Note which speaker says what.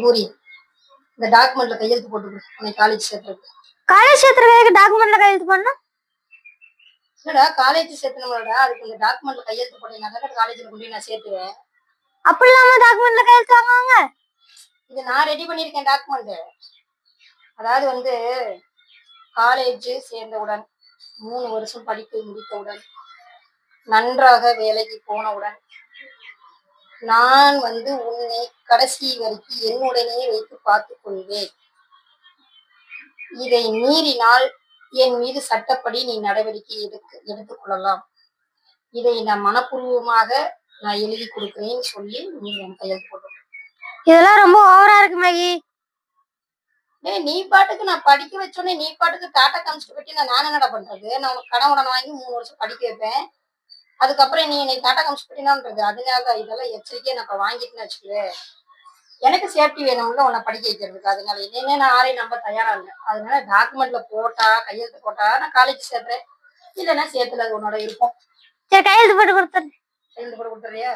Speaker 1: பூரி, இந்த டாக்குமெண்ட்ல கையெழுத்து போட்டு கொடு, உன்னை காலேஜ் சேர்த்துருக்கு.
Speaker 2: காலேஜ் சேர்த்துறதுக்கு டாக்குமெண்ட்ல கையெழுத்து பண்ணா?
Speaker 1: இல்லடா, காலேஜ் சேர்த்தணும்லடா, அதுக்கு இந்த டாக்குமெண்ட்ல கையெழுத்து போட்டீங்கன்னா தானே காலேஜ்ல கொண்டு போய் நான் சேர்த்துவேன்.
Speaker 2: அப்படி இல்லாம டாக்குமெண்ட்ல கையெழுத்து வாங்குவாங்க?
Speaker 1: இது நான் ரெடி பண்ணியிருக்கேன் டாக்குமெண்ட். அதாவது வந்து காலேஜ் சேர்ந்தவுடன் 3 வருஷம் படிப்பை முடித்தவுடன் நன்றாக வேலைக்கு போனவுடன் நான் வந்து உன்னை கடைசி வரைக்கும் என்னுடனே வைத்து பார்த்துக் கொள்வேன். இதை மீறினால் என் மீது சட்டப்படி நீ நடவடிக்கை எடுத்துக்கொள்ளலாம். இதை நான் மனப்பூர்வமாக நான் எழுதி கொடுக்கிறேன்னு சொல்லி நீ என் கையெழுத்து போட்டு.
Speaker 2: இதெல்லாம் ரொம்ப ஓவரா இருக்கு மேகி.
Speaker 1: நீ பாட்டுக்கு நான் படிக்க வச்சோன்னே நீ பாட்டுக்கு டாட்டா காமிச்சிட்டு போயிட்டு நான் என்னடா பண்றது? நான் உனக்கு கடன் வாங்கி 3 வருஷம் படிக்க வைப்பேன். அதுக்கப்புறம் நீ என்னை டாட்டா காமிச்சிட்டு போயிட்டீங்கன்றது. அதனால இதெல்லாம் எச்சரிக்கையை நான் இப்போ வாங்கிட்டுன்னு வச்சுக்குவேன். எனக்கு சேஃப்டி வேணும்ல உன்னை படிக்க வைக்கிறதுக்கு. அதனால என்னையே நான் யாரையும் நம்ப தயாரா இல்லை. அதனால டாக்குமெண்ட்ல போட்டா கையெழுத்து போட்டா நான் காலேஜ் சேர்த்துறேன், இல்லைன்னா சேர்த்துல அது உன்னோட இருக்கும்.
Speaker 2: சரி, கையெழுத்து போட்டு கொடுத்துறேன்.
Speaker 1: கையெழுத்து போட்டு கொடுத்துறியா?